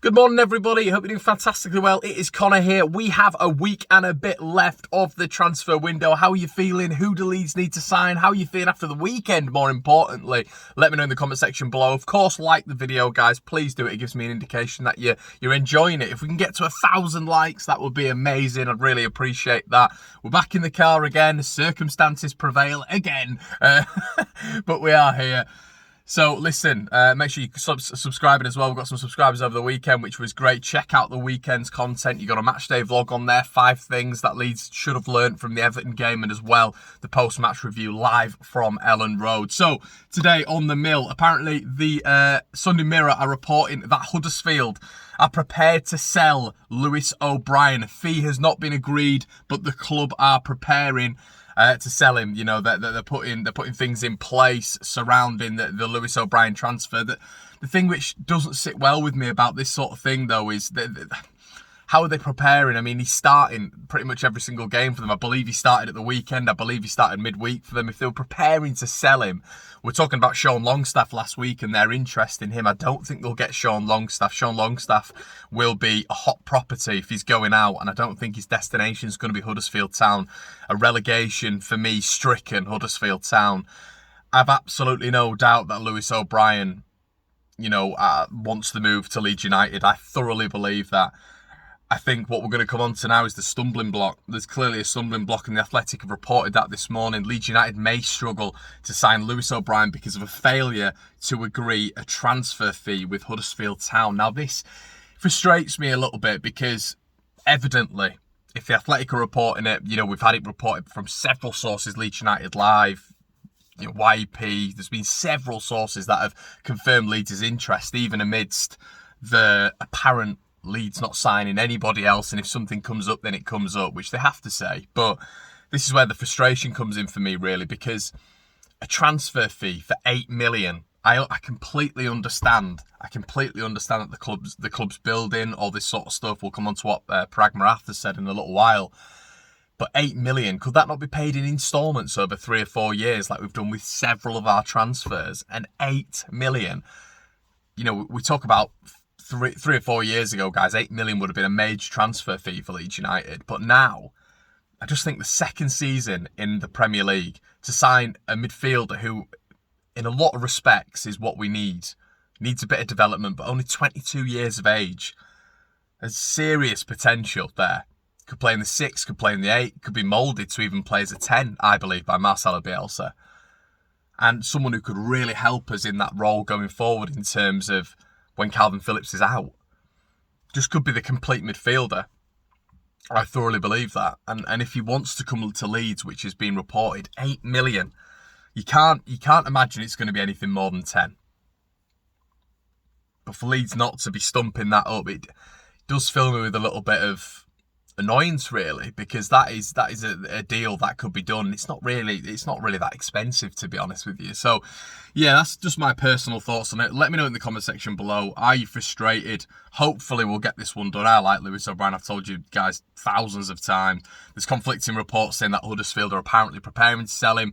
Good morning, everybody. Hope you're doing fantastically well. It is Connor here. We have a week and a bit left of the transfer window. How are you feeling? Who do Leeds need to sign? How are you feeling after the weekend, more importantly? Let me know in the comment section below. Of course, like the video, guys. Please do it. It gives me an indication that you're enjoying it. If we can get to 1,000 likes, that would be amazing. I'd really appreciate that. We're back in the car again. Circumstances prevail again. But we are here. So listen, make sure you subscribing as well. We've got some subscribers over the weekend, which was great. Check out the weekend's content. You got a matchday vlog on there, 5 things that Leeds should have learned from the Everton game, and as well the post-match review live from Ellen Road. So today on the Mill, apparently the Sunday Mirror are reporting that Huddersfield are prepared to sell Lewis O'Brien. A fee has not been agreed, but the club are preparing to sell him. You know, they're putting things in place surrounding the Lewis O'Brien transfer. The thing which doesn't sit well with me about this sort of thing, though, is how are they preparing? I mean, he's starting pretty much every single game for them. I believe he started at the weekend. I believe he started midweek for them. If they were preparing to sell him, we're talking about Sean Longstaff last week and their interest in him. I don't think they'll get Sean Longstaff. Sean Longstaff will be a hot property if he's going out, and I don't think his destination is going to be Huddersfield Town. A relegation, for me, stricken Huddersfield Town. I've absolutely no doubt that Lewis O'Brien, wants to move to Leeds United. I thoroughly believe that. I think what we're going to come on to now is the stumbling block. There's clearly a stumbling block, and the Athletic have reported that this morning. Leeds United may struggle to sign Lewis O'Brien because of a failure to agree a transfer fee with Huddersfield Town. Now, this frustrates me a little bit because evidently, if the Athletic are reporting it, we've had it reported from several sources, Leeds United Live, YP, there's been several sources that have confirmed Leeds' interest, even amidst the apparent Leeds not signing anybody else, and if something comes up, then it comes up, which they have to say. But this is where the frustration comes in for me, really, because a transfer fee for 8 million, I completely understand. I completely understand that the club's building, all this sort of stuff. We'll come on to what Parag Marath has said in a little while. But 8 million, could that not be paid in instalments over 3 or 4 years, like we've done with several of our transfers? And 8 million, we talk about three or 4 years ago, guys, 8 million would have been a major transfer fee for Leeds United. But now, I just think the second season in the Premier League to sign a midfielder who, in a lot of respects, is what we need. Needs a bit of development, but only 22 years of age. There's serious potential there. Could play in the 6, could play in the 8, could be moulded to even play as a 10, I believe, by Marcelo Bielsa. And someone who could really help us in that role going forward in terms of when Calvin Phillips is out. Just could be the complete midfielder. I thoroughly believe that. And if he wants to come to Leeds, which has been reported, 8 million, you can't imagine it's going to be anything more than 10. But for Leeds not to be stumping that up, it does fill me with a little bit of annoyance, really, because that is a deal that could be done. It's not really that expensive, to be honest with you. So yeah, that's just my personal thoughts on it. Let me know in the comment section below. Are you frustrated? Hopefully we'll get this one done. I like Lewis O'Brien. I've told you guys thousands of times. There's conflicting reports saying that Huddersfield are apparently preparing to sell him,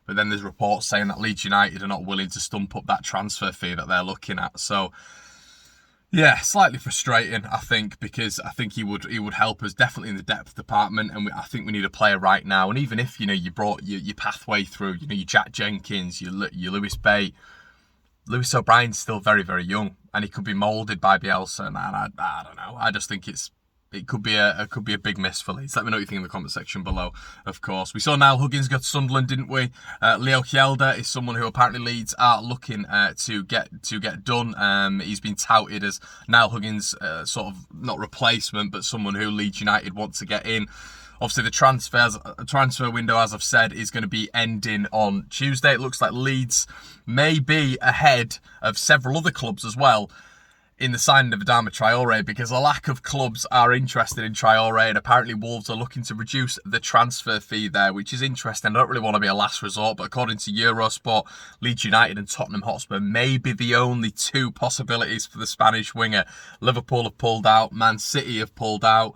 but then there's reports saying that Leeds United are not willing to stump up that transfer fee that they're looking at. So yeah, slightly frustrating, I think, because I think he would help us definitely in the depth department, and I think we need a player right now. And even if you brought your pathway through, your Jack Jenkins, your Lewis Bay, Lewis O'Brien's still very, very young, and he could be moulded by Bielsa. And I don't know. I just think it could be a big miss for Leeds. Let me know what you think in the comment section below, of course. We saw Niall Huggins go to Sunderland, didn't we? Leo Kjelder is someone who apparently Leeds are looking to get done. He's been touted as Niall Huggins' sort of, not replacement, but someone who Leeds United want to get in. Obviously, the transfer window, as I've said, is going to be ending on Tuesday. It looks like Leeds may be ahead of several other clubs as well in the signing of Adama Traore, because a lack of clubs are interested in Traore, and apparently Wolves are looking to reduce the transfer fee there, which is interesting. I don't really want to be a last resort, but according to Eurosport, Leeds United and Tottenham Hotspur may be the only 2 possibilities for the Spanish winger. Liverpool have pulled out, Man City have pulled out.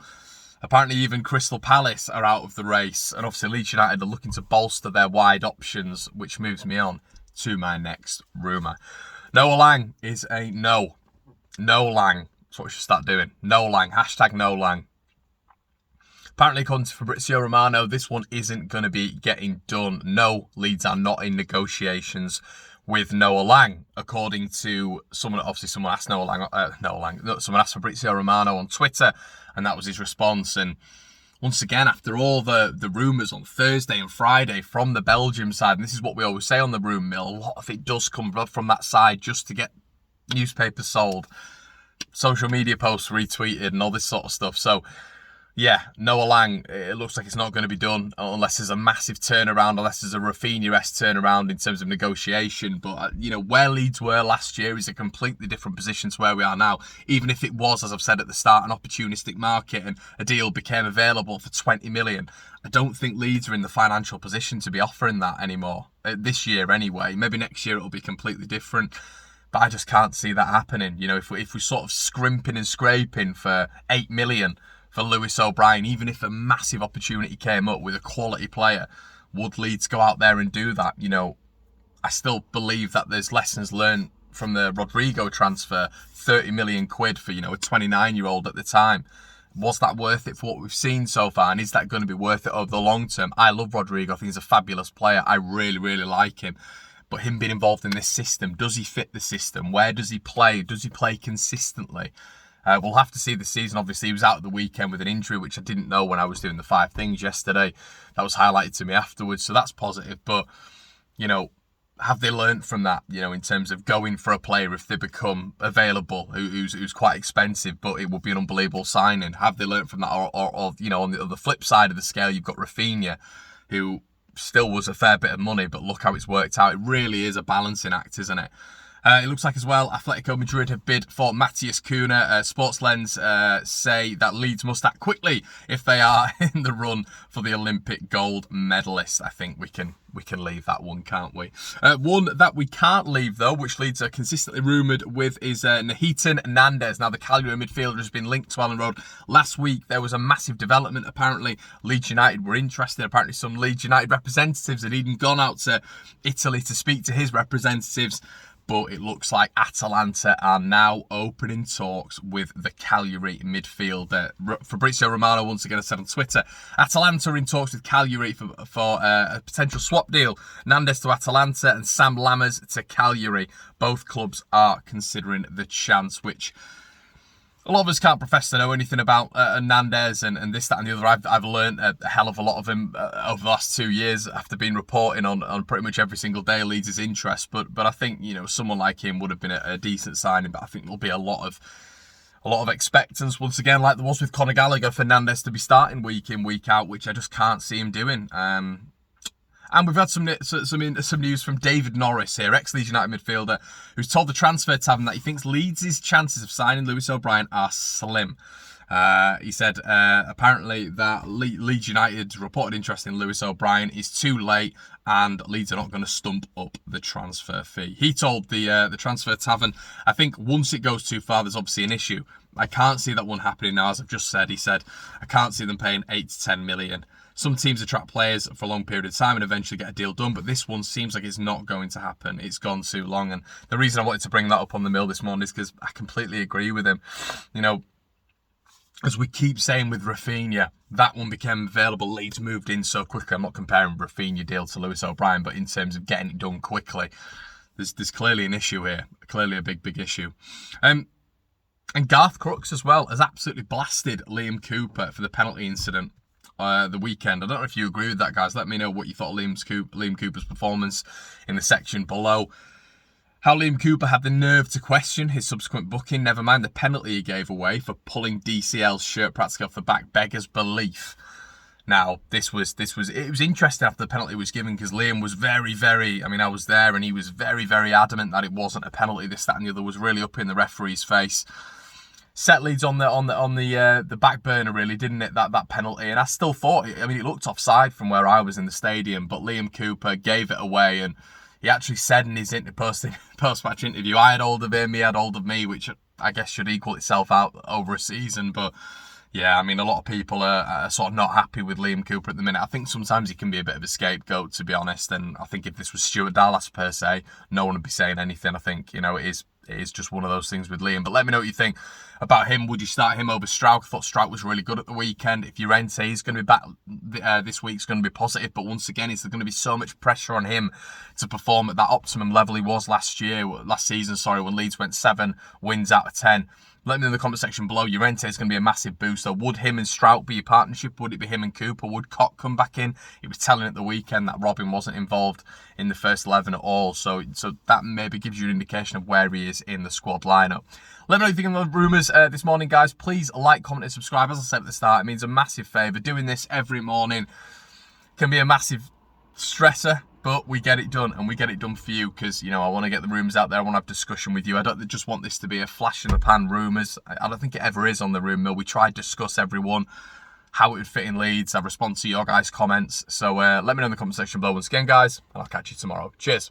Apparently even Crystal Palace are out of the race, and obviously Leeds United are looking to bolster their wide options, which moves me on to my next rumour. Noa Lang is a no. Noa Lang That's what we should start doing. Noa Lang, hashtag Noa Lang. Apparently, according to Fabrizio Romano, this one isn't going to be getting done. No, Leeds are not in negotiations with Noa Lang, according to someone. Obviously, someone asked someone asked Fabrizio Romano on Twitter, and that was his response. And once again, after all the rumours on Thursday and Friday from the Belgium side, and this is what we always say on the Rumour Mill, a lot of it does come from that side just to get newspapers sold, social media posts retweeted, and all this sort of stuff. So, yeah, Noa Lang, it looks like it's not going to be done unless there's a massive turnaround, unless there's a Rafinha-esque turnaround in terms of negotiation. But, where Leeds were last year is a completely different position to where we are now. Even if it was, as I've said at the start, an opportunistic market and a deal became available for 20 million, I don't think Leeds are in the financial position to be offering that anymore. This year anyway. Maybe next year it'll be completely different. But I just can't see that happening. If we sort of scrimping and scraping for 8 million for Lewis O'Brien, even if a massive opportunity came up with a quality player, would Leeds go out there and do that? I still believe that there's lessons learned from the Rodrigo transfer, 30 million quid for, a 29-year-old at the time. Was that worth it for what we've seen so far? And is that going to be worth it over the long term? I love Rodrigo. I think he's a fabulous player. I really, really like him. But him being involved in this system, does he fit the system? Where does he play? Does he play consistently? We'll have to see this season. Obviously, he was out at the weekend with an injury, which I didn't know when I was doing the 5 things yesterday. That was highlighted to me afterwards, so that's positive. But, have they learnt from that, in terms of going for a player if they become available, who's quite expensive, but it would be an unbelievable signing? Have they learnt from that? Or on the flip side of the scale, you've got Rafinha, who still was a fair bit of money, but look how it's worked out. It really is a balancing act, isn't it? It looks like as well, Atletico Madrid have bid for Matthias Cunha. Sports Lens say that Leeds must act quickly if they are in the run for the Olympic gold medalist. I think we can leave that one, can't we? One that we can't leave, though, which Leeds are consistently rumoured with, is Nahitan Nandez. Now, the Cagliari midfielder has been linked to Allen Road. Last week, there was a massive development. Apparently, Leeds United were interested. Apparently, some Leeds United representatives had even gone out to Italy to speak to his representatives. But it looks like Atalanta are now opening talks with the Cagliari midfielder. Fabrizio Romano once again has said on Twitter, Atalanta are in talks with Cagliari for a potential swap deal. Nandez to Atalanta and Sam Lammers to Cagliari. Both clubs are considering the chance, which a lot of us can't profess to know anything about Nandez and this, that and the other. I've learned a hell of a lot of him over the last 2 years after being reporting on pretty much every single day Leeds' interest. But I think, someone like him would have been a decent signing. But I think there'll be a lot of expectance once again, like there was with Conor Gallagher, for Nandez to be starting week in, week out, which I just can't see him doing. And we've had some news from David Norris here, ex-Leeds United midfielder, who's told the Transfer Tavern that he thinks Leeds' chances of signing Lewis O'Brien are slim. He said apparently that Leeds United's reported interest in Lewis O'Brien is too late and Leeds are not going to stump up the transfer fee. He told the Transfer Tavern, I think once it goes too far, there's obviously an issue. I can't see that one happening now, as I've just said. He said, I can't see them paying 8 to 10 million. Some teams attract players for a long period of time and eventually get a deal done, but this one seems like it's not going to happen. It's gone too long. And the reason I wanted to bring that up on the mill this morning is because I completely agree with him. As we keep saying with Rafinha, that one became available. Leeds moved in so quickly. I'm not comparing Rafinha deal to Lewis O'Brien, but in terms of getting it done quickly, there's clearly an issue here. Clearly a big issue. And Garth Crooks as well has absolutely blasted Liam Cooper for the penalty incident the weekend. I don't know if you agree with that, guys. Let me know what you thought of Liam Cooper's performance in the section below. How Liam Cooper had the nerve to question his subsequent booking, never mind the penalty he gave away for pulling DCL's shirt practically off the back, beggars belief. Now, it was interesting after the penalty was given, because Liam was very, I was there, and he was very adamant that it wasn't a penalty. This, that and the other was really up in the referee's face. Set Leeds on the back burner, really, didn't it, that penalty? And I still thought, it looked offside from where I was in the stadium, but Liam Cooper gave it away, and he actually said in his post-match interview, I had hold of him, he had hold of me, which I guess should equal itself out over a season. But yeah, a lot of people are sort of not happy with Liam Cooper at the minute. I think sometimes he can be a bit of a scapegoat, to be honest. And I think if this was Stuart Dallas per se, no one would be saying anything. I think, it is just one of those things with Liam. But let me know what you think. about him. Would you start him over Strauch? I thought Strauch was really good at the weekend. If Llorente is going to be back this week's going to be positive, but once again, it's going to be so much pressure on him to perform at that optimum level he was last season, when Leeds went 7 wins out of 10. Let me know in the comment section below. Llorente is going to be a massive booster. Would him and Strauch be a partnership? Would it be him and Cooper? Would Koch come back in? He was telling at the weekend that Robin wasn't involved in the first 11 at all. So that maybe gives you an indication of where he is in the squad lineup. Let me know what you think of the rumours this morning, guys. Please like, comment and subscribe. As I said at the start, it means a massive favour. Doing this every morning can be a massive stressor, but we get it done, and we get it done for you because, you know, I want to get the rumours out there. I want to have discussion with you. I don't just want this to be a flash in the pan rumours. I don't think it ever is on the rumour mill. We try to discuss everyone, how it would fit in Leeds. I respond to your guys' comments. So let me know in the comment section below once again, guys, and I'll catch you tomorrow. Cheers.